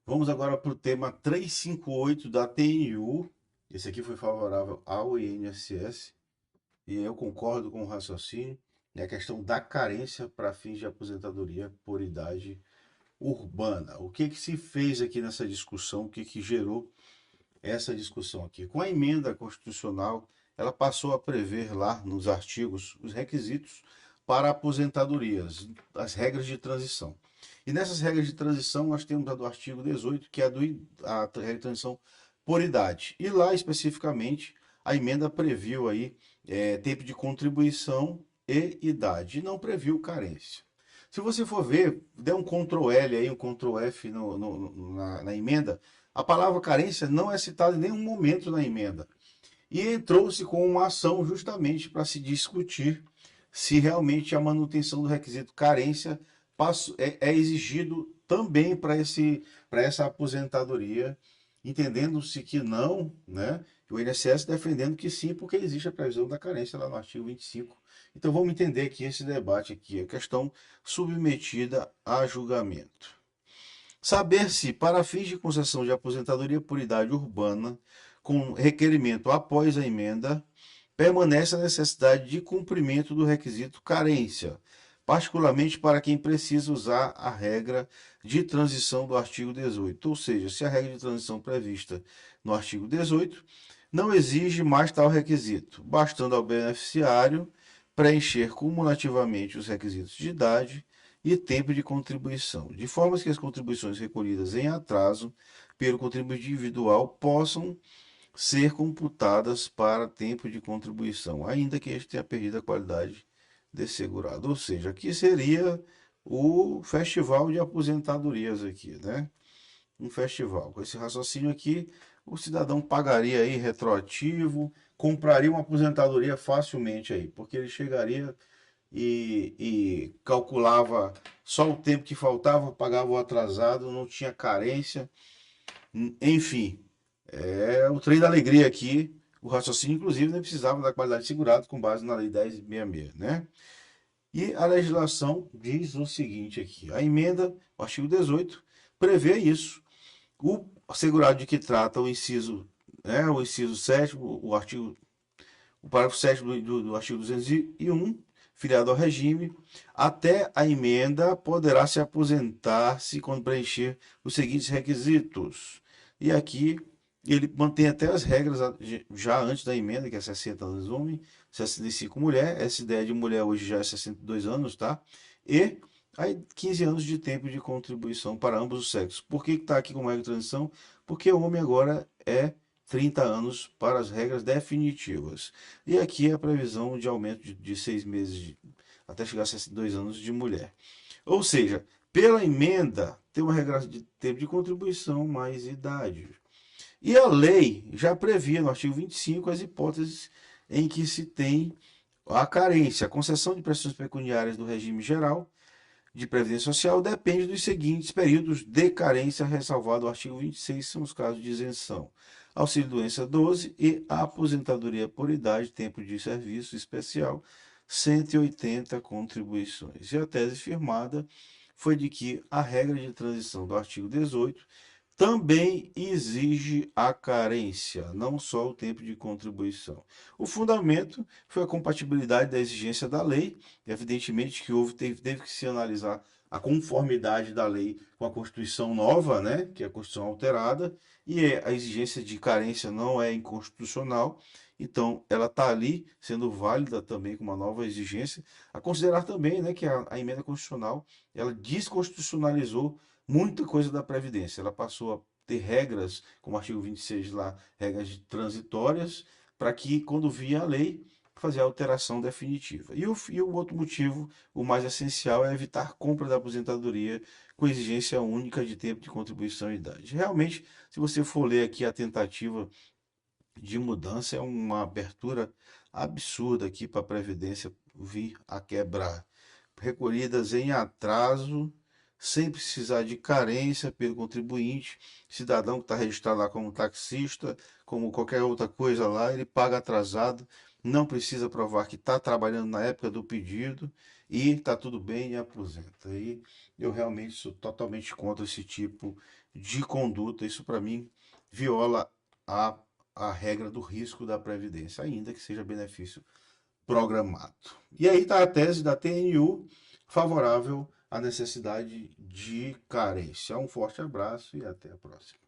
Vamos agora para o tema 358 da TNU. Esse aqui foi favorável ao INSS e eu concordo com o raciocínio. É a questão da carência para fins de aposentadoria por idade urbana. O que se fez aqui nessa discussão? O que gerou essa discussão aqui? Com a emenda constitucional, ela passou a prever lá nos artigos os requisitos para aposentadorias, as regras de transição. E nessas regras de transição, nós temos a do artigo 18, que é a regra de transição por idade. E lá, especificamente, a emenda previu aí tempo de contribuição e idade, e não previu carência. Se você for ver, der um Ctrl L aí, um Ctrl F na emenda, a palavra carência não é citada em nenhum momento na emenda. E entrou-se com uma ação justamente para se discutir se realmente a manutenção do requisito carência é exigido também para essa aposentadoria, entendendo-se que não, né? O INSS defendendo que sim, porque existe a previsão da carência lá no artigo 25. Então vamos entender aqui esse debate aqui, a questão submetida a julgamento. Saber se, para fins de concessão de aposentadoria por idade urbana, com requerimento após a emenda, permanece a necessidade de cumprimento do requisito carência, particularmente para quem precisa usar a regra de transição do artigo 18. Ou seja, se a regra de transição prevista no artigo 18 não exige mais tal requisito, bastando ao beneficiário preencher cumulativamente os requisitos de idade e tempo de contribuição, de forma que as contribuições recolhidas em atraso pelo contribuinte individual possam ser computadas para tempo de contribuição, ainda que este tenha perdido a qualidade de segurado. Ou seja, aqui seria o festival de aposentadorias aqui, né? Um festival. Com esse raciocínio aqui, o cidadão pagaria aí retroativo, compraria uma aposentadoria facilmente aí, porque ele chegaria e calculava só o tempo que faltava, pagava o atrasado, não tinha carência, enfim, é o trem da alegria aqui. O raciocínio, inclusive, não precisava da qualidade de segurado com base na Lei 10.66, né? E a legislação diz o seguinte aqui: a emenda, o artigo 18, prevê isso. O segurado de que trata o inciso, o inciso 7º, o parágrafo 7º do artigo 201, filiado ao regime, até a emenda poderá se aposentar-se quando preencher os seguintes requisitos. E aqui ele mantém até as regras já antes da emenda, que é 60 anos homem, 65 mulher, essa ideia de mulher hoje já é 62 anos, tá? E aí 15 anos de tempo de contribuição para ambos os sexos. Por que está aqui como regra de transição? Porque o homem agora é 30 anos para as regras definitivas. E aqui é a previsão de aumento de 6 meses até chegar a 62 anos de mulher. Ou seja, pela emenda, tem uma regra de tempo de contribuição mais idade. E a lei já previa no artigo 25 as hipóteses em que se tem a carência. A concessão de prestações pecuniárias do regime geral de previdência social depende dos seguintes períodos de carência ressalvado no artigo 26, são os casos de isenção. Auxílio-doença 12 e aposentadoria por idade, tempo de serviço especial, 180 contribuições. E a tese firmada foi de que a regra de transição do artigo 18 também exige a carência, não só o tempo de contribuição. O fundamento foi a compatibilidade da exigência da lei, evidentemente que teve que se analisar a conformidade da lei com a Constituição nova, né, que é a Constituição alterada, e a exigência de carência não é inconstitucional, então ela está ali sendo válida também com uma nova exigência. A considerar também, né, que a emenda constitucional ela desconstitucionalizou muita coisa da Previdência. Ela passou a ter regras, como o artigo 26 lá, regras transitórias, para que, quando via a lei, fazer a alteração definitiva. E o outro motivo, o mais essencial, é evitar compra da aposentadoria com exigência única de tempo de contribuição e idade. Realmente, se você for ler aqui a tentativa de mudança, é uma abertura absurda aqui para a Previdência vir a quebrar. Recolhidas em atraso, sem precisar de carência pelo contribuinte, cidadão que está registrado lá como taxista, como qualquer outra coisa lá, ele paga atrasado, não precisa provar que está trabalhando na época do pedido e tá tudo bem e aposenta. E eu realmente sou totalmente contra esse tipo de conduta. Isso para mim viola a, a regra do risco da Previdência, ainda que seja benefício programado. E aí está a tese da TNU favorável à necessidade de carência. Um forte abraço e até a próxima.